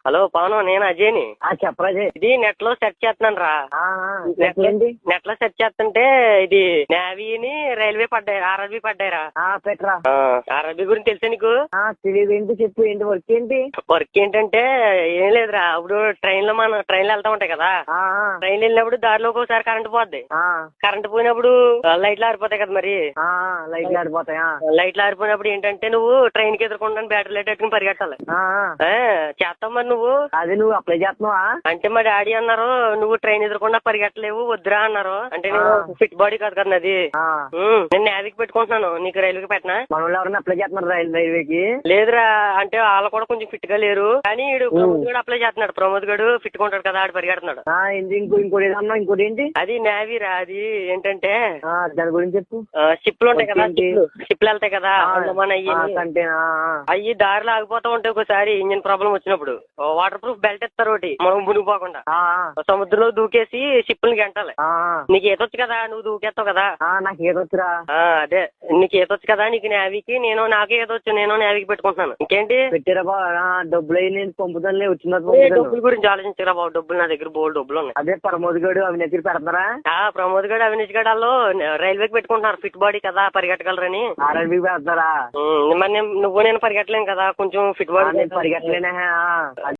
Hello Pawan, నేను అజయ్ని. చెప్పరా అజయ్. ఇది నెట్ లో సెర్చ్ చేస్తున్నాను రా. నెట్ లో సెర్చ్ చేస్తుంటే ఇది నేవీని రైల్వే పడ్డాయి, ఆర్ఆర్బీ పడ్డాయిరా. పెట్టరా. ఆర్ఆర్బీ గురించి తెలుసా నీకు? తెలియదు. ఏంటి చెప్పు, ఏంటి వర్క్ ఏంటి? వర్క్ ఏంటంటే ఏం లేదురా. ఇప్పుడు ట్రైన్లో వెళ్తా ఉంటాయి కదా. ట్రైన్ వెళ్ళినప్పుడు దారిలో ఒకసారి కరెంట్ పోద్ది. కరెంట్ పోయినప్పుడు లైట్లు ఆరిపోతాయి కదా. మరి లైట్లు ఆరిపోతాయి. లైట్లు ఆరిపోయినప్పుడు ఏంటంటే నువ్వు ట్రైన్ కి ఎదుర్కొంటాను బ్యాటరీ లైట్ పెట్టుకుని పరిగెట్టాలి. చేస్తావు మరి నువ్వు. అది నువ్వు అప్లై చేస్తున్నావా? అంటే మా డాడీ అన్నారు నువ్వు ట్రైన్ ఎదుర్కొండా పరిగెట్టలేవు, వద్దురా అన్నారు. అంటే నేను ఫిట్ బాడీ కాదు కదా అది. నేను నేవీకి పెట్టుకుంటున్నాను, నీకు రైల్వేకి పెట్టినా. మన వాళ్ళు ఎవరైనా అప్లై చేస్తున్నారు రైల్వేకి? లేదురా, అంటే వాళ్ళు కూడా కొంచెం ఫిట్ గా లేరు. కానీ ప్రమోద్ గడు అప్లై చేస్తున్నాడు. ప్రమోద్ గడు ఫిట్ గా ఉంటాడు కదా, ఆడు పరిగెడుతున్నాడు. ఇంకోటి ఏదన్నా ఇంకోటి ఏంటి? అది నేవీరా. అది ఏంటంటే దాని గురించి చెప్పు. షిప్లు ఉంటాయి కదా, షిప్లు వెళ్తాయి కదా, అయ్యి దారిలో ఆగిపోతా ఉంటాయి. ఒకసారి ఇంజిన్ ప్రాబ్లం వచ్చినప్పుడు వాటర్ ప్రూఫ్ బెల్ట్ ఇస్తారు ఒకటి, మనం మునిగిపోకుండా. సముద్రంలో దూకేసి షిప్లు గంటాలి. నీకు ఈతొచ్చు కదా, నువ్వు దూకేస్తావు కదా. నాకు ఈతొచ్చురా. అదే నీకు ఈతొచ్చు కదా, నీకు నేవీకి. నాకు ఈతొచ్చు, నేను నేవీకి పెట్టుకుంటున్నాను. ఇంకేంటి పెట్టారా బాబు? డబ్బులు అయి నేను పంపుతాను. వచ్చిన డబ్బుల గురించి ఆలోచించరా బాబు. డబ్బులు నా దగ్గర బోల్డ్ డబ్బులు ఉన్నాయి. అదే ప్రమోద్ గడు అవినీతి పెడతారా? ప్రమోద్ గడు అవినీతి గడు వాళ్ళు రైల్వేకి పెట్టుకుంటున్నారు. ఫిట్ బాడీ కదా, పరిగెట్టగలరని. ఆర్ఆర్బీకి పెడతారా? మరి నువ్వు నేను పరిగెట్టలేను కదా, కొంచెం ఫిట్ బాడీ. పరిగెట్టలేనా?